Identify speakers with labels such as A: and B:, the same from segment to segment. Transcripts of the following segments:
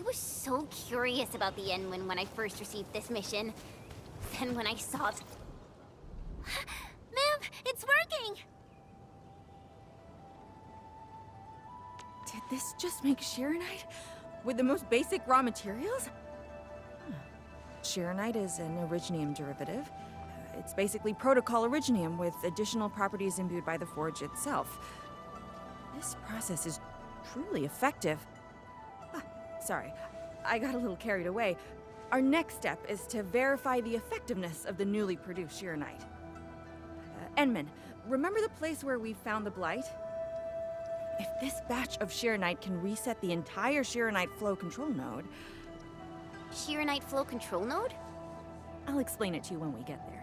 A: I was so curious about the Enwin when I first received this mission. Then when I saw it... Ma'am, it's working!
B: Did this just make Shirenite? With the most basic raw materials? Shirenite is an originium derivative. It's basically protocol originium with additional properties imbued by the forge itself. This process is truly effective. Sorry, I got a little carried away. Our next step is to verify the effectiveness of the newly produced Shirenite. Enman, remember the place where we found the Blight? If this batch of Shirenite can reset the entire Shirenite flow control node...
A: Shirenite flow control node?
B: I'll explain it to you when we get there.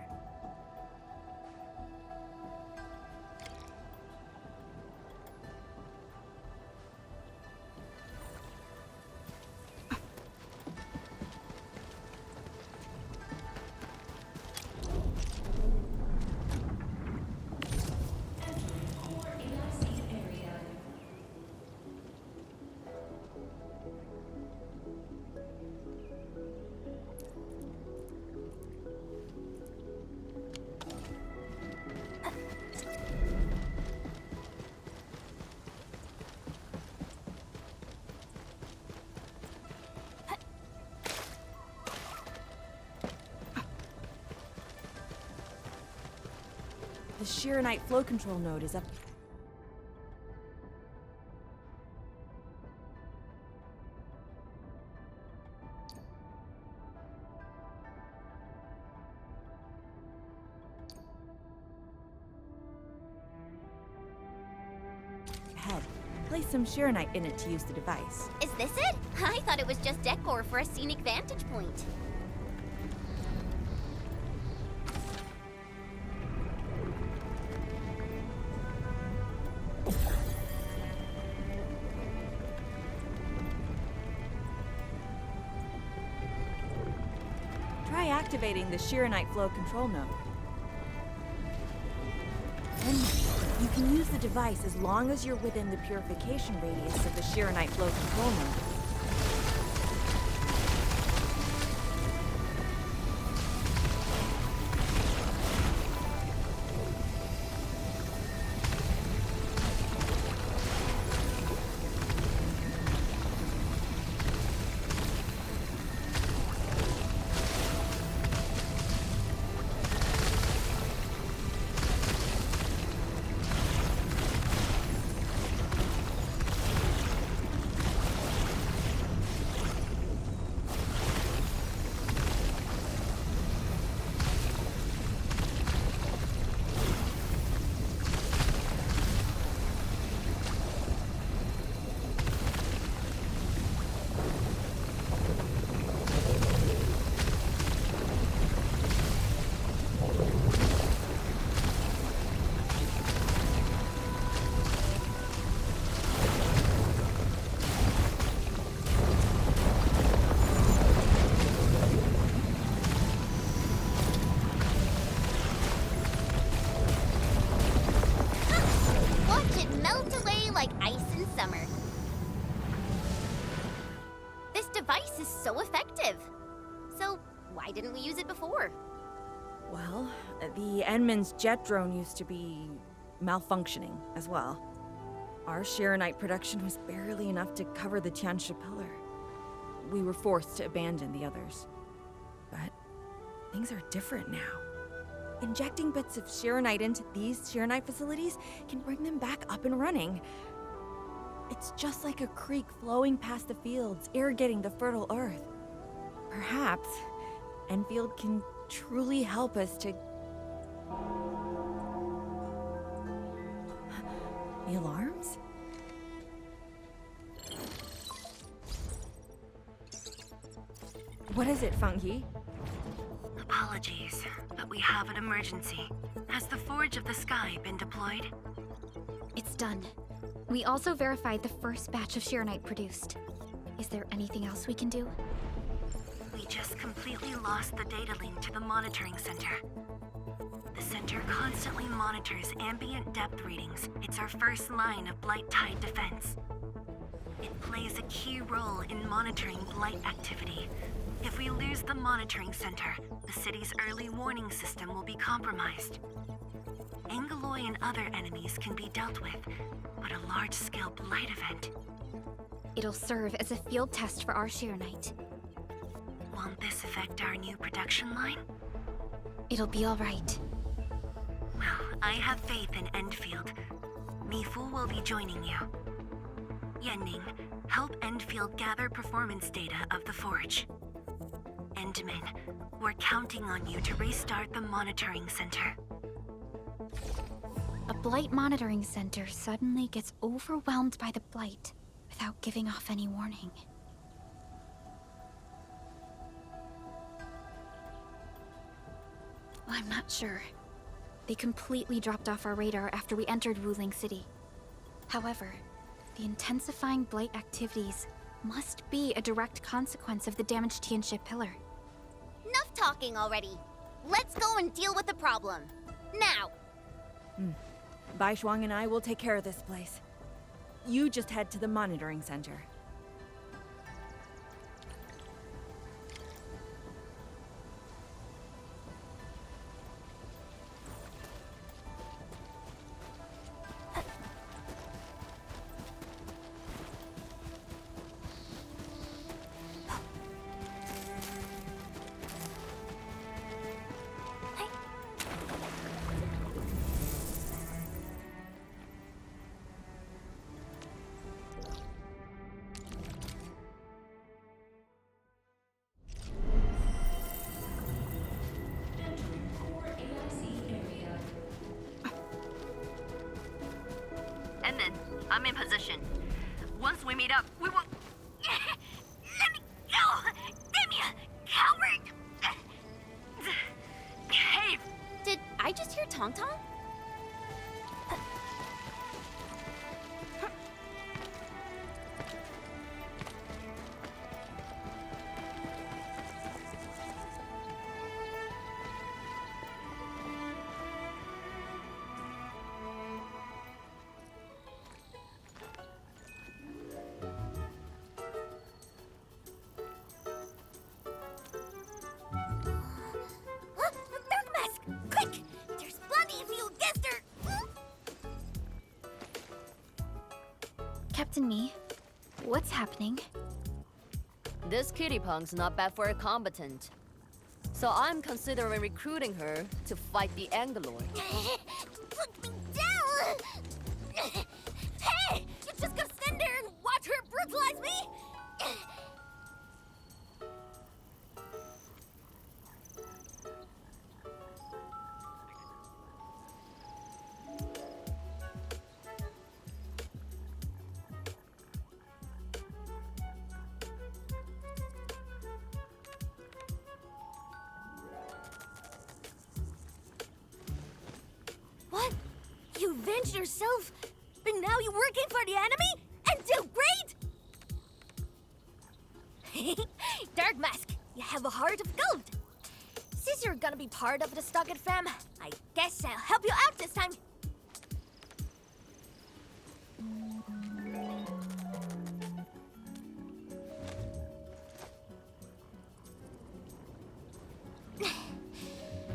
B: The Shirenite flow control node is up. Ahead. Place some Shirenite in it to use the device.
A: Is this it? I thought it was just decor for a scenic vantage point.
B: Try activating the Shirenite flow control node. Then you can use the device as long as you're within the purification radius of the Shirenite flow control node.
A: Like ice in summer. This device is so effective. So why didn't we use it before?
B: Well, the Enman's jet drone used to be malfunctioning as well. Our Shirenite production was barely enough to cover the Tianshi pillar. We were forced to abandon the others. But things are different now. Injecting bits of Shirenite into these Shirenite facilities can bring them back up and running. It's just like a creek flowing past the fields, irrigating the fertile earth. Perhaps Enfield can truly help us to... The alarms? What is it, Fungi?
C: Apologies, but we have an emergency. Has the Forge of the Sky been deployed?
D: It's done. We also verified the first batch of Shirenite produced. Is there anything else we can do?
C: We just completely lost the data link to the monitoring center. The center constantly monitors ambient depth readings. It's our first line of blight tide defense. It plays a key role in monitoring blight activity. If we lose the monitoring center, the city's early warning system will be compromised. Angoloi and other enemies can be dealt with, but a large-scale blight event...
D: It'll serve as a field test for our Sheer-Knight.
C: Won't this affect our new production line?
D: It'll be all right.
C: Well, I have faith in Endfield. Mifu will be joining you. Yenning, help Endfield gather performance data of the Forge. Endman, we're counting on you to restart the monitoring center.
D: A Blight monitoring center suddenly gets overwhelmed by the Blight without giving off any warning. I'm not sure. They completely dropped off our radar after we entered Wuling City. However, the intensifying Blight activities must be a direct consequence of the damaged Tianxia pillar.
A: Enough talking already. Let's go and deal with the problem. Now!
B: Bai Shuang and I will take care of this place. You just head to the monitoring center.
C: Endman, I'm in position. Once we meet up, we will... Let me go! Damn you, coward! Cave!
A: Did I just hear Tong Tong?
D: Captain Me, what's happening?
E: This kitty punk's not bad for a combatant. So I'm considering recruiting her to fight the Angoloi.
A: Put me down! Hey! You just gonna stand there and watch her brutalize me? What? You avenged yourself, but now you're working for the enemy? And do great? Dark Mask, you have a heart of gold. Since you're gonna be part of the Stockade fam, I guess I'll help you out this time.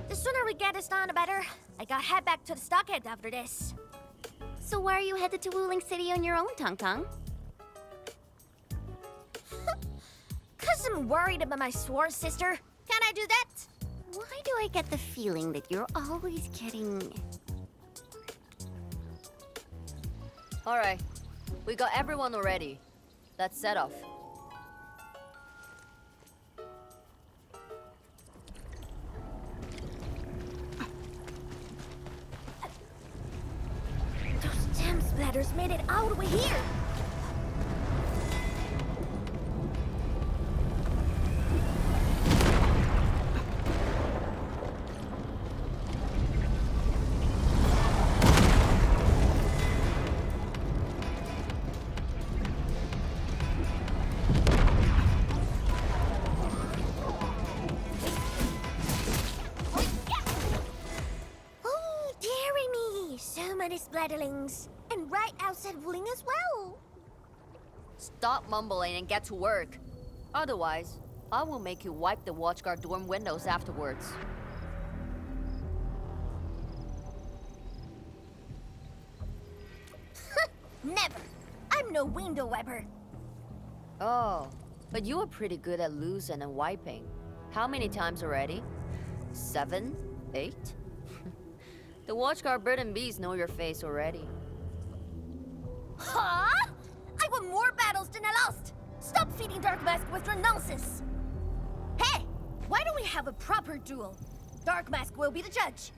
A: The sooner we get this done, the better. I gotta head back to the Stockade after this. So why are you headed to Wuling City on your own, Tong Tong? Cause I'm worried about my sworn sister. Can I do that? Why do I get the feeling that you're always getting...
E: Alright, we got everyone already. Let's set off.
A: Those damn splatters made it all the way here! Oh, dearie me! So many splatterlings! And right outside Wuling as well!
E: Stop mumbling and get to work. Otherwise, I will make you wipe the watchguard dorm windows afterwards.
A: Never. I'm no window wiper.
E: Oh, but you are pretty good at losing and wiping. How many times already? 7? 8? The watchguard bird and bees know your face already.
A: Huh? I won more battles than I lost. Stop feeding Dark Mask with your nonsense. Hey, why don't we have a proper duel? Dark Mask will be the judge.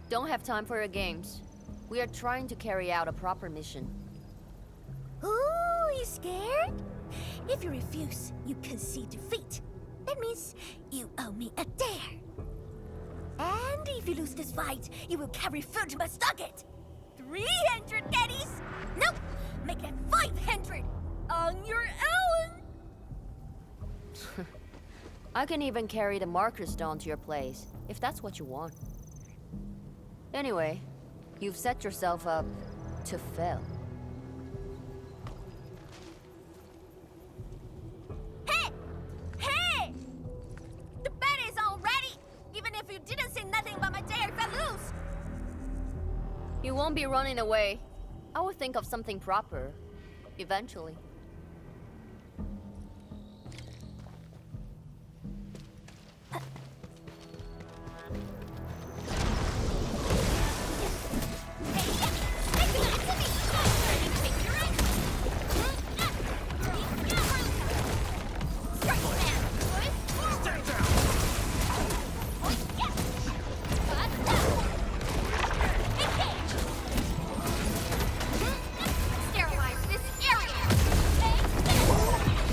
E: Don't have time for your games. We are trying to carry out a proper mission.
A: Ooh, you scared? If you refuse, you concede defeat. That means you owe me a dare. And if you lose this fight, you will carry food to my stocket. 300 caddies? Nope, make it 500 on your own.
E: I can even carry the marker stone to your place, if that's what you want. Anyway, you've set yourself up to fail.
A: Hey! Hey! The bet is already. Even if you didn't say nothing about my dare if I lose.
E: You won't be running away. I will think of something proper, eventually.
A: Sterilize this area.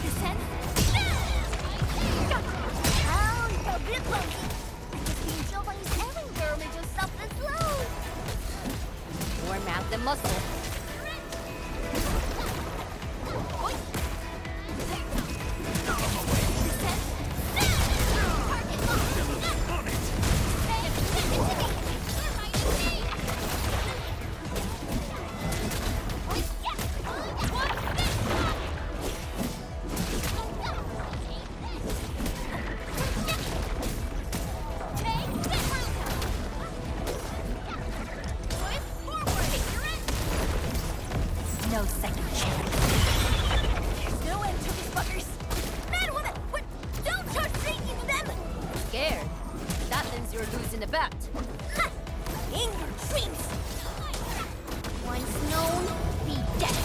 A: Descend. Oh, you're a bit lucky. Just enjoy his having damage yourself and slow.
E: More math than muscle.
A: No second chance. There's no end to these fuckers. Man, woman, what? Don't start thinking them.
E: Scared? That means you're losing the bet.
A: Ha! In your dreams. Once known, be dead.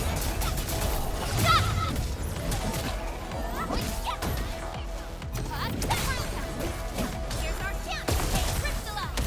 A: Here's our chance to stay crystallized.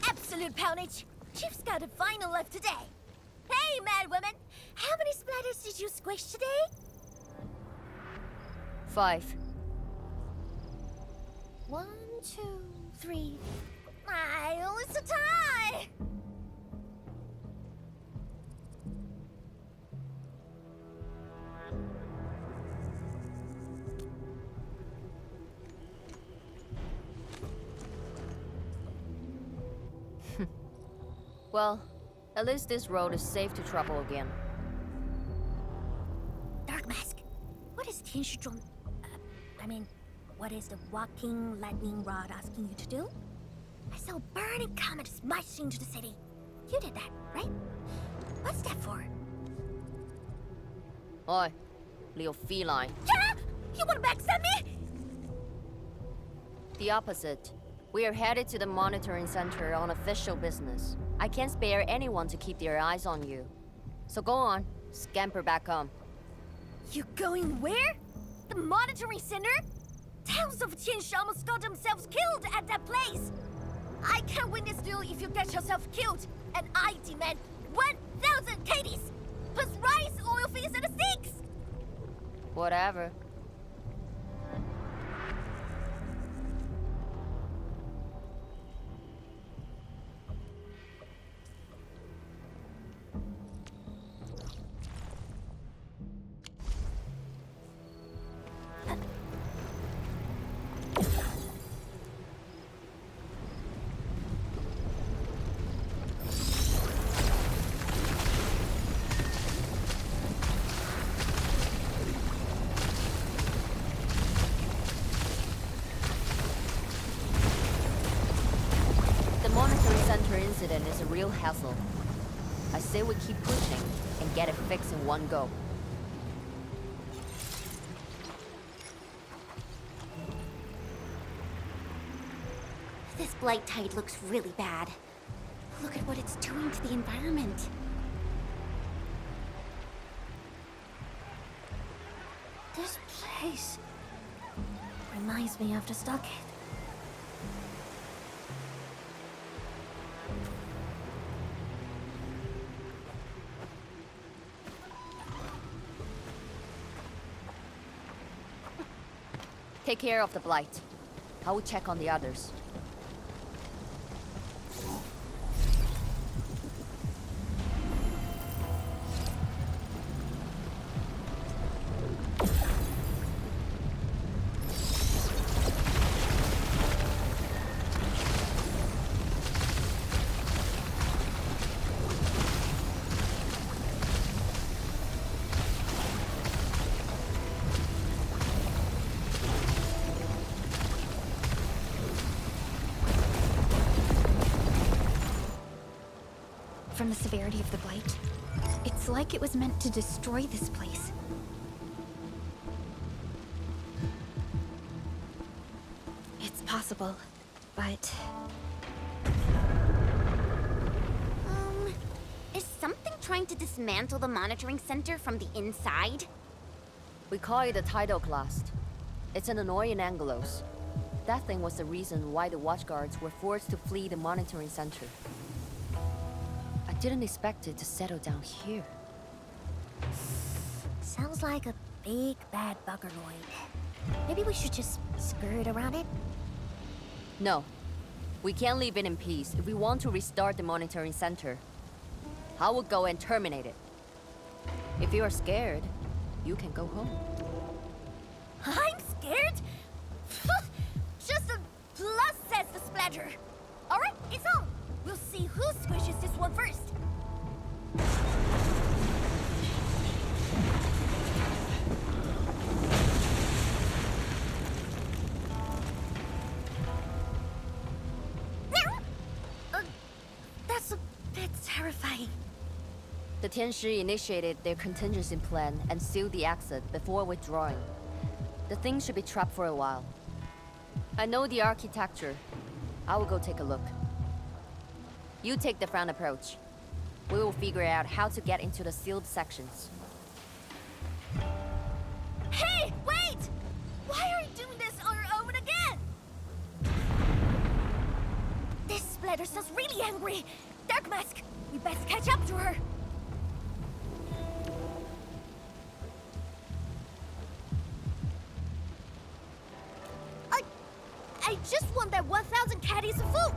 A: Absolute poundage. Chief's got a final left today. Hey, mad women. How many splatters did you squish today?
E: 5.
A: 1, 2, 3. It's a tie.
E: Well, at least this road is safe to travel again.
A: Dark Mask, what is Tianshuzhong? What is the walking lightning rod asking you to do? I saw a burning comet smash into the city. You did that, right? What's that for?
E: Oi, little feline.
A: Yeah! You wanna backstab me?
E: The opposite. We are headed to the monitoring center on official business. I can't spare anyone to keep their eyes on you. So go on, scamper back home.
A: You going where? The monitoring center? Thousands of Tianshi almost got themselves killed at that place. I can't win this duel if you get yourself killed. And I demand 1,000 KDs, plus rice, oil fees, and the sticks.
E: Whatever. The monitoring center incident is a real hassle. I say we keep pushing and get it fixed in one go.
A: This blight tide looks really bad. Look at what it's doing to the environment. This place reminds me of the stockade.
E: Take care of the blight. I will check on the others.
D: From the severity of the blight, it's like it was meant to destroy this place. It's possible, but...
A: Is something trying to dismantle the monitoring center from the inside?
E: We call it a tidal blast. It's an annoying Angelos. That thing was the reason why the watchguards were forced to flee the monitoring center. I didn't expect it to settle down here.
A: Sounds like a big bad buggernoid. Maybe we should just skirt around it?
E: No. We can't leave it in peace if we want to restart the monitoring center. I will go and terminate it. If you are scared, you can go home.
A: I'm scared? Just a plus, says the splatter. Alright, it's on. We'll see who squishes this one first. That's a bit terrifying.
E: The Tianshi initiated their contingency plan and sealed the exit before withdrawing. The thing should be trapped for a while. I know the architecture. I will go take a look. You take the front approach. We will figure out how to get into the sealed sections.
A: Hey, wait! Why are you doing this on your own again? This splatter sounds really angry. Dark Mask, we best catch up to her. I just want that 1,000 caddies of food.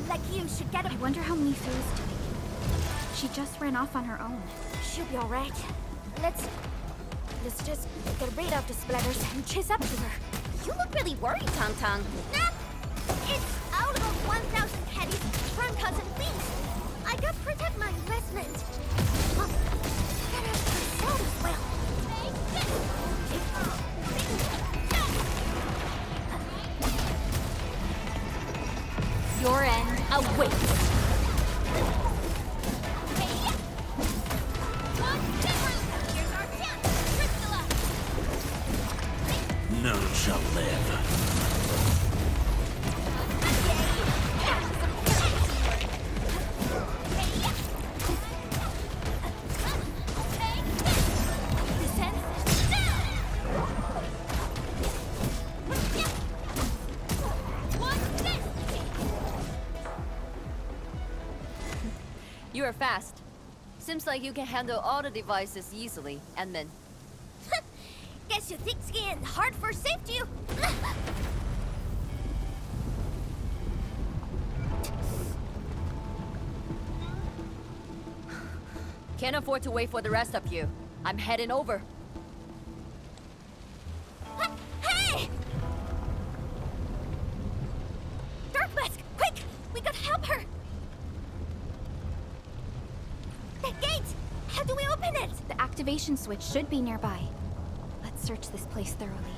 A: Like you should get
D: I wonder how Mifu is doing. She just ran off on her own.
A: She'll be alright. Let's just get rid of the splatters and chase up to her. You look really worried, Tong Tong. Nah, it's out of 1,000 caddies, francas, and things. I gotta protect my investment. Better sell as well.
D: awaits.
A: Here's our chance! Priscilla!
F: None shall live.
E: You are fast. Seems like you can handle all the devices easily, Edmund.
A: Guess you think skiing hard for saved you?
E: Can't afford to wait for the rest of you. I'm heading over.
A: Hey! Dark Mask, quick! We gotta help her! That gate! How do we open it?
D: The activation switch should be nearby. Let's search this place thoroughly.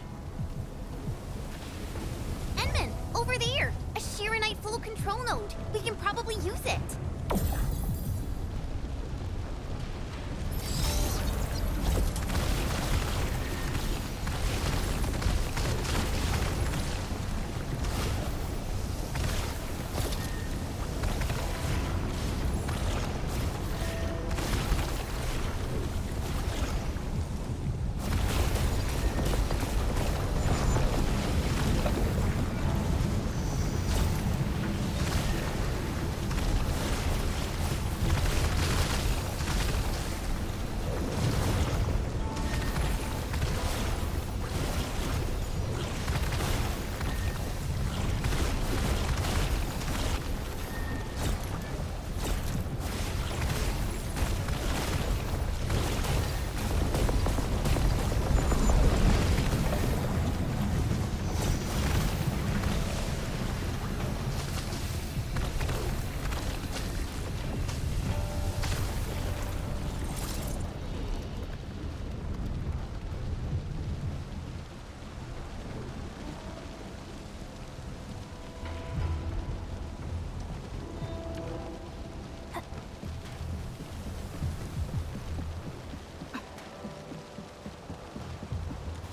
A: Enman, over there! A Shirenite full control node. We can probably use it.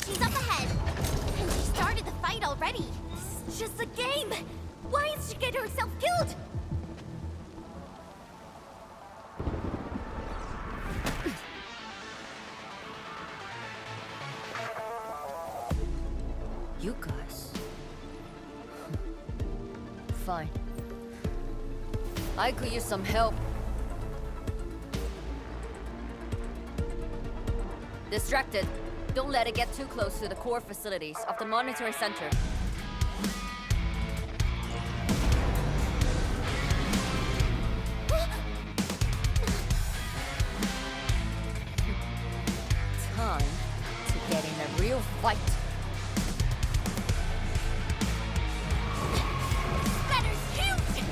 A: She's up ahead. And she started the fight already. It's just a game. Why is she getting herself killed?
E: You guys. Fine. I could use some help. Distracted. Don't let it get too close to the core facilities of the monitoring center. Time to get in a real fight.
A: Splatter's huge!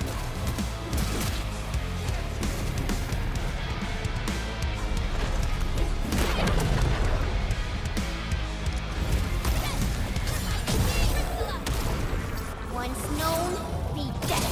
A: Once known, be dead.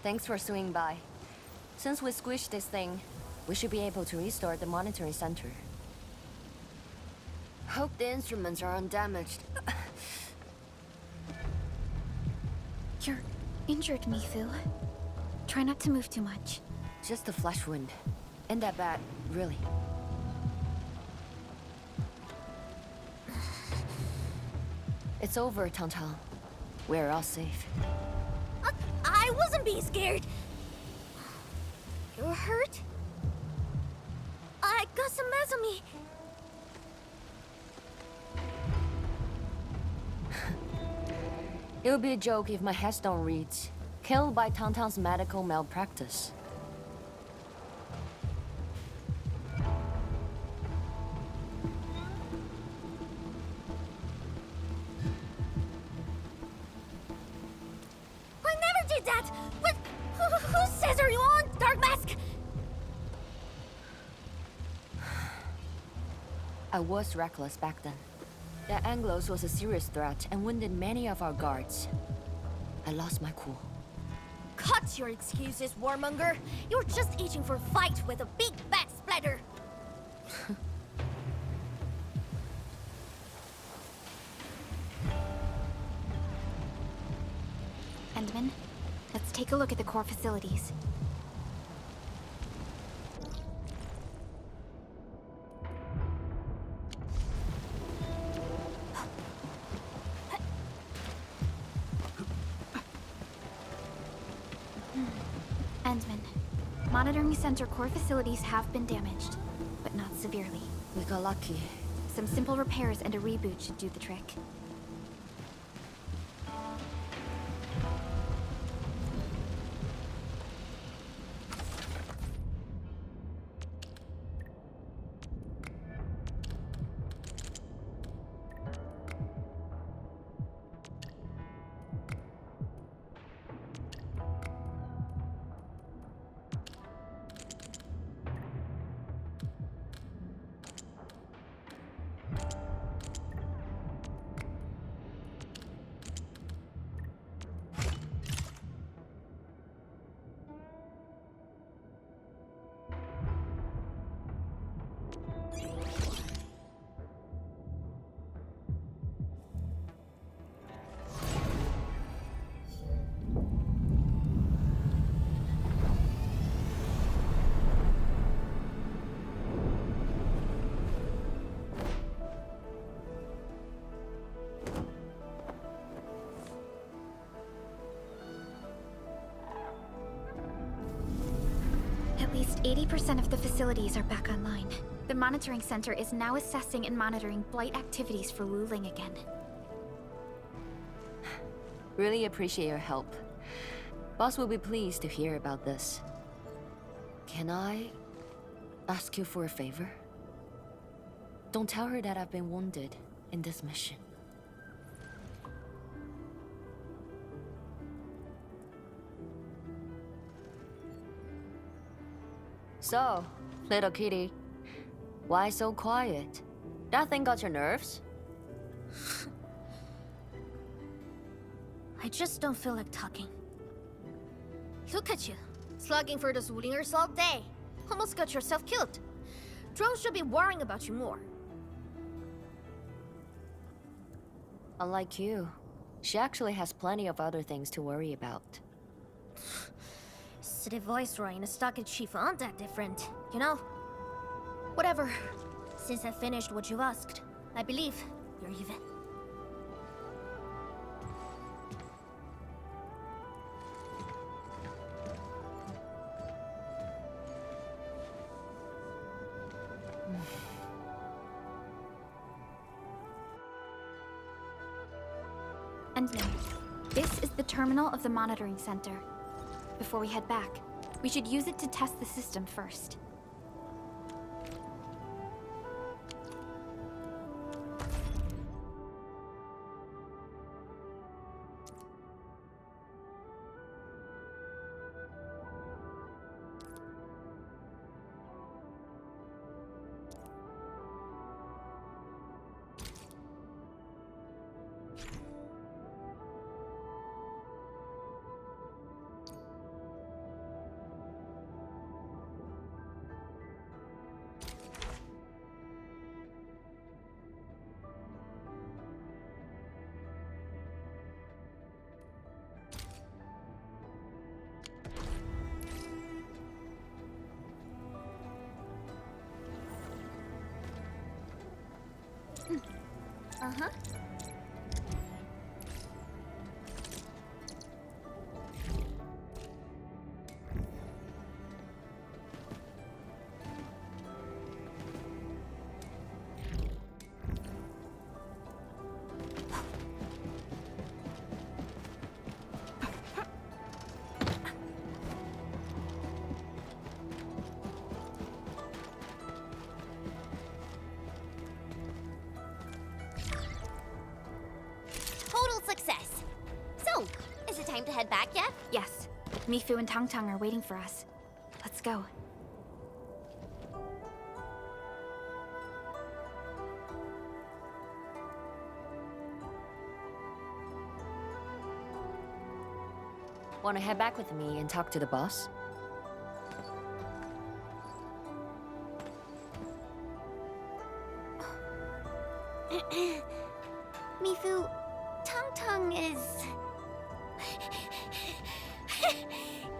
E: Thanks for swinging by. Since we squished this thing, we should be able to restore the monitoring center. Hope the instruments are undamaged.
D: You're injured, Mifu. Try not to move too much.
E: Just a flesh wound. Ain't that bad, really. It's over, Tantan. We're all safe.
A: I wasn't being scared. You're hurt? I got some mess on me.
E: It would be a joke if my headstone reads, "Killed by Tantan's medical malpractice."
A: I never did that! What? Whose says are you on, Dark Mask?
E: I was reckless back then. The Anglos was a serious threat and wounded many of our guards. I lost my cool.
A: Cut your excuses, warmonger. You're just itching for a fight with a big bad splatter.
D: Endman, let's take a look at the core facilities. Endman, monitoring center core facilities have been damaged, but not severely.
E: We got lucky.
D: Some simple repairs and a reboot should do the trick. At least 80% of the facilities are back online. The monitoring center is now assessing and monitoring blight activities for Wuling again.
E: Really appreciate your help. Boss will be pleased to hear about this. Can I ask you for a favor? Don't tell her that I've been wounded in this mission. So, little kitty, why so quiet? That thing got your nerves?
A: I just don't feel like talking. Look at you, slugging for those Wulingers all day. Almost got yourself killed. Drones should be worrying about you more.
E: Unlike you, she actually has plenty of other things to worry about.
A: City Viceroy and a stockade chief aren't that different, you know? Whatever. Since I finished what you asked, I believe you're even.
D: And now, this is the terminal of the monitoring center. Before we head back, we should use it to test the system first. Uh-huh.
A: Total success. So, is it time to head back yet?
D: Yes. Mifu and Tang Tang are waiting for us. Let's go.
E: Want to head back with me and talk to the boss?
A: Mifu, Tang Tang is...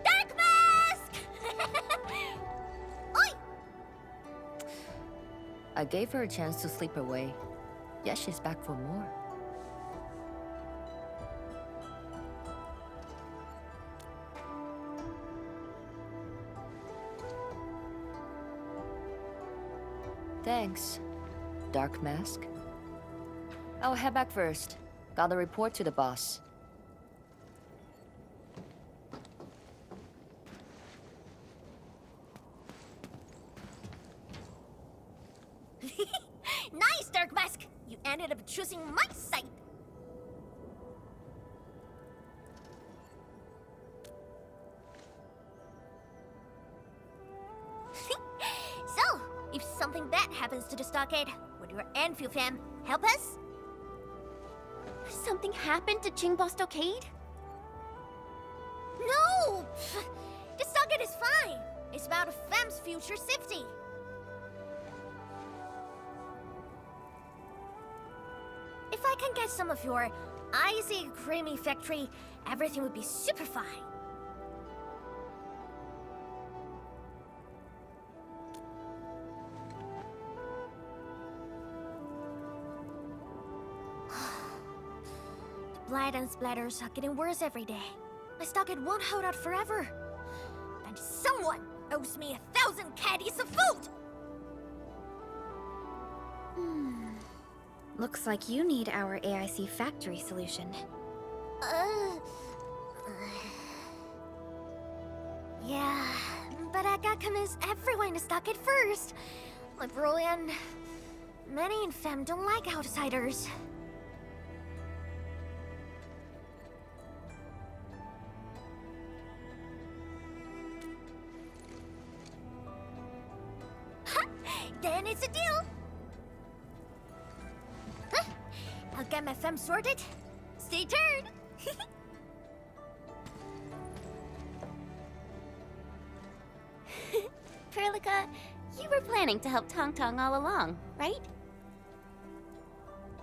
A: Dark Mask! Oi!
E: I gave her a chance to sleep away. Yet she's back for more. Thanks, Dark Mask. I'll head back first. Gotta report to the boss.
A: Nice, Dark Mask! You ended up choosing my side. So, if something bad happens to the stockade, would your Endfield fam help us? Something happened to Qingbo Stockade? No! The stockade is fine. It's about a fam's future safety. If I can get some of your icy, creamy factory, everything would be super fine. The blight and splatters are getting worse every day. My stockade won't hold out forever. And someone owes me 1,000 caddies of food!
D: Looks like you need our AIC factory solution.
A: Yeah, but I gotta convince everyone to stock it first. Like Broly and many in fam don't like outsiders. Then it's a deal. I'll get my fam sorted. Stay tuned. Perlica, you were planning to help Tang Tang all along, right?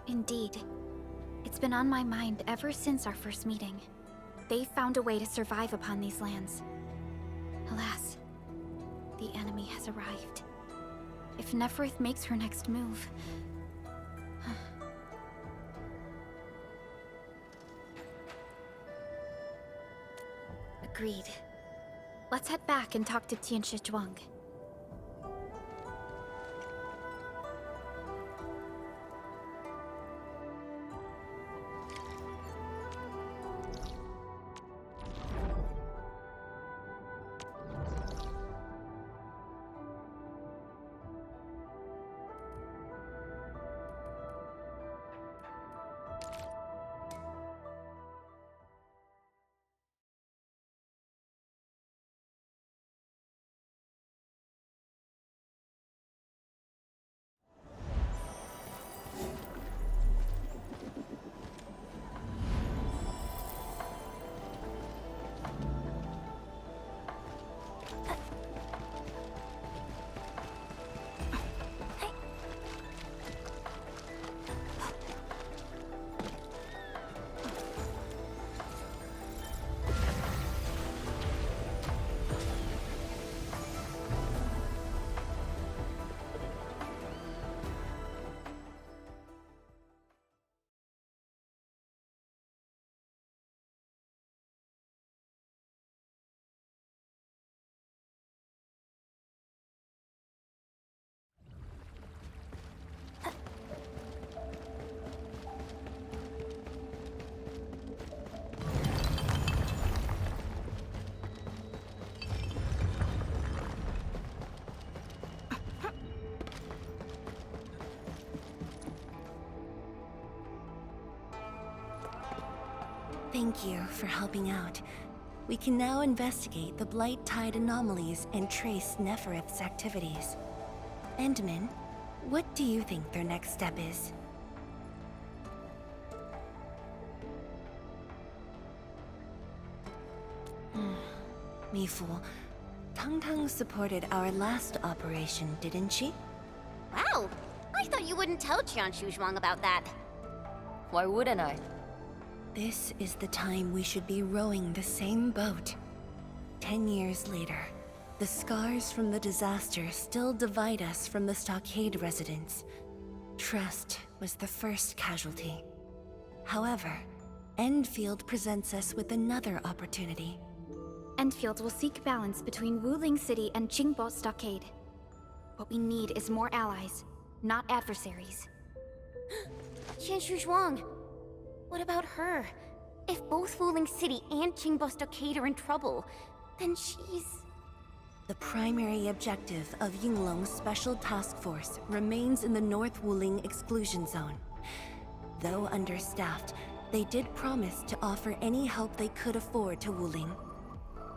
D: Indeed. It's been on my mind ever since our first meeting. They found a way to survive upon these lands. Alas, the enemy has arrived. If Neferth makes her next move... Agreed. Let's head back and talk to Tian Zhuang.
C: Thank you for helping out. We can now investigate the Blight Tide anomalies and trace Neferith's activities. Endman, what do you think their next step is? Me fool. Tang Tang supported our last operation, didn't she?
A: Wow! I thought you wouldn't tell Qianshu Zhuang about that.
E: Why wouldn't I?
C: This is the time we should be rowing the same boat. 10 years later, the scars from the disaster still divide us from the stockade residents. Trust was the first casualty. However, Endfield presents us with another opportunity.
D: Endfield will seek balance between Wuling City and Qingbo Stockade. What we need is more allies, not adversaries.
A: Qianshu Zhuang. What about her? If both Wuling City and Qingbo Stockade are in trouble, then she's...
C: The primary objective of Yinglong's Special Task Force remains in the North Wuling Exclusion Zone. Though understaffed, they did promise to offer any help they could afford to Wuling.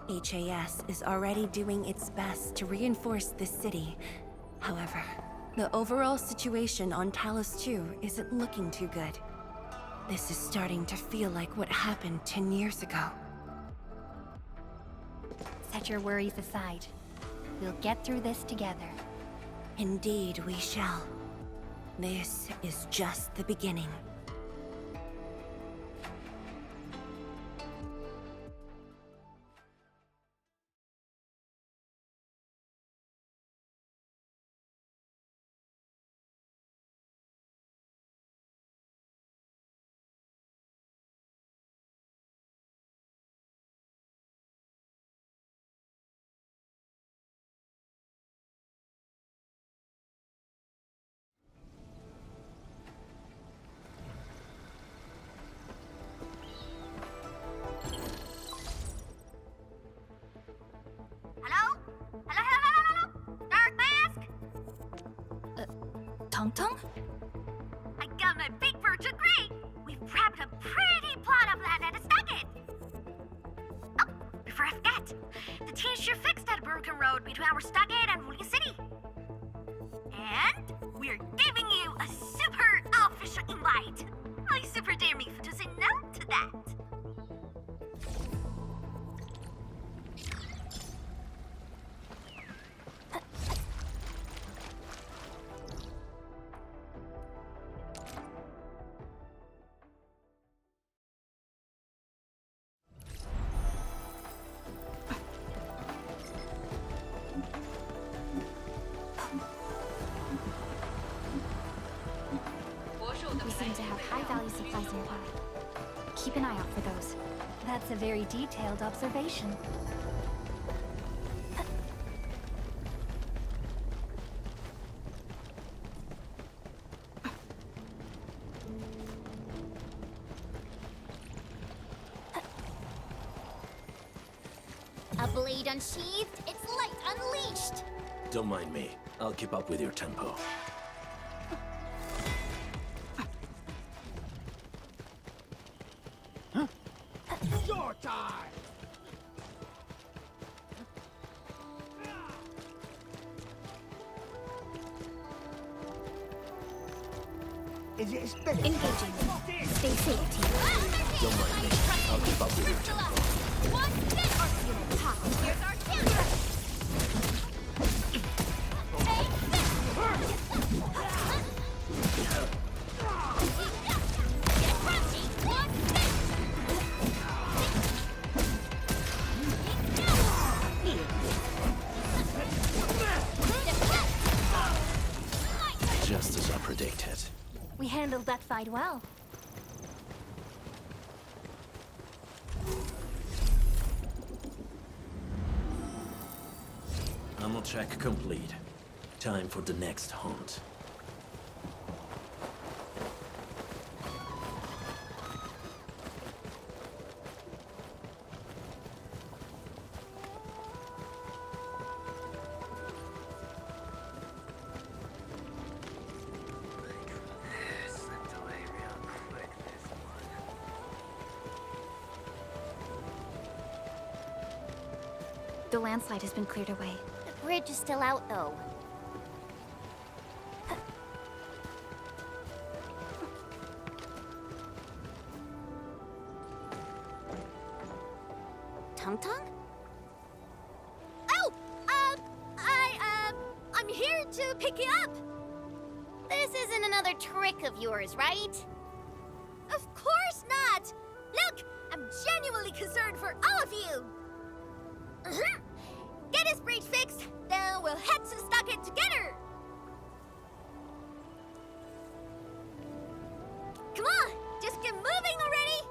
C: HAS is already doing its best to reinforce this city. However, the overall situation on Talos 2 isn't looking too good. This is starting to feel like what happened 10 years ago.
A: Set your worries aside. We'll get through this together.
C: Indeed, we shall. This is just the beginning.
D: Tong Tong?
A: I got my big bird degree! We've wrapped a pretty plot of land at a stockade! Oh, before I forget, the team sure fixed that broken road between our stockade and Wuling City. And we're giving you a super official invite. I super dare me to say no to that.
D: We seem to have high-value supplies nearby. Keep an eye out for those.
A: That's a very detailed observation. A blade unsheathed, its light unleashed!
F: Don't mind me. I'll keep up with your tempo.
G: Your time! Is it expected?
D: Engaging. Stay safe, team.
F: Don't mind me. I'll keep up with your tempo.
A: Here's our chance!
F: Just as I predicted.
A: We handled that fight well.
F: Ammo check complete. Time for the next hunt.
D: The landslide has been cleared away.
A: The bridge is still out, though. Tung-Tung? Oh! I'm here to pick you up! This isn't another trick of yours, right? Of course not! Look! I'm genuinely concerned for all of you! Get this bridge fixed, then we'll head to Stockade together! Come on! Just get moving already!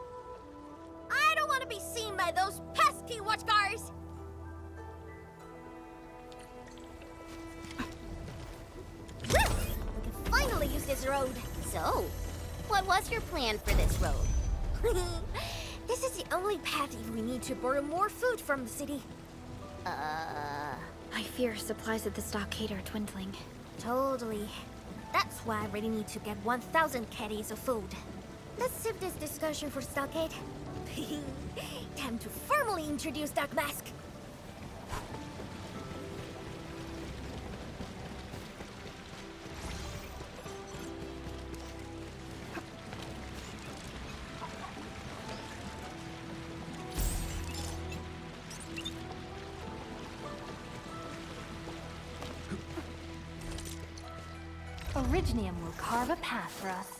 A: I don't want to be seen by those pesky watchguards! We can finally use this road! So, what was your plan for this road? This is the only path if we need to borrow more food from the city.
D: I fear supplies at the stockade are dwindling.
A: Totally. That's why I really need to get 1,000 caddies of food. Let's save this discussion for Stockade. Time to formally introduce Dark Mask.
C: Originium will carve a path for us.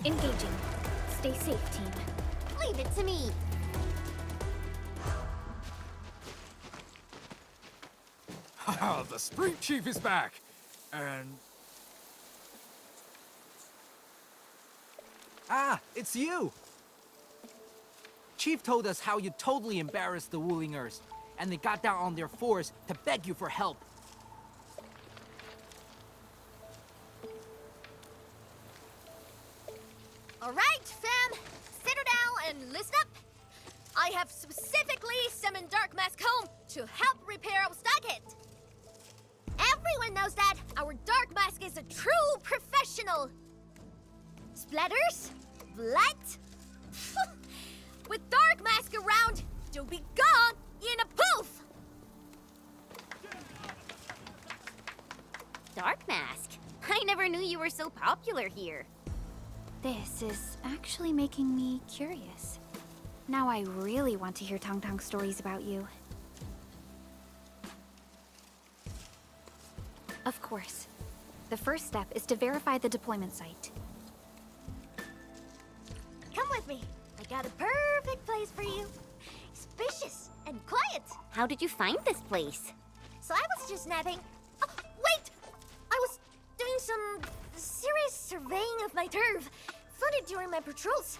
D: Engaging. Stay safe, team.
A: Leave it to me.
H: Haha, the Sprint Chief is back! And...
I: Ah, it's you! Chief told us how you totally embarrassed the Wulingers, and they got down on their fours to beg you for help.
A: All right, fam. Settle down and listen up. I have specifically summoned Dark Mask home to help repair our Stockade. Everyone knows that our Dark Mask is a true professional. Splatters? Blood? With Dark Mask around, you'll be gone in a poof!
J: Dark Mask? I never knew you were so popular here.
D: This is actually making me curious. Now I really want to hear Tong Tong stories about you. Of course. The first step is to verify the deployment site.
A: got a perfect place for you. Spacious and quiet.
J: How did you find this place?
A: So I was just napping. Oh, wait! I was doing some serious surveying of my turf. Flooded during my patrols.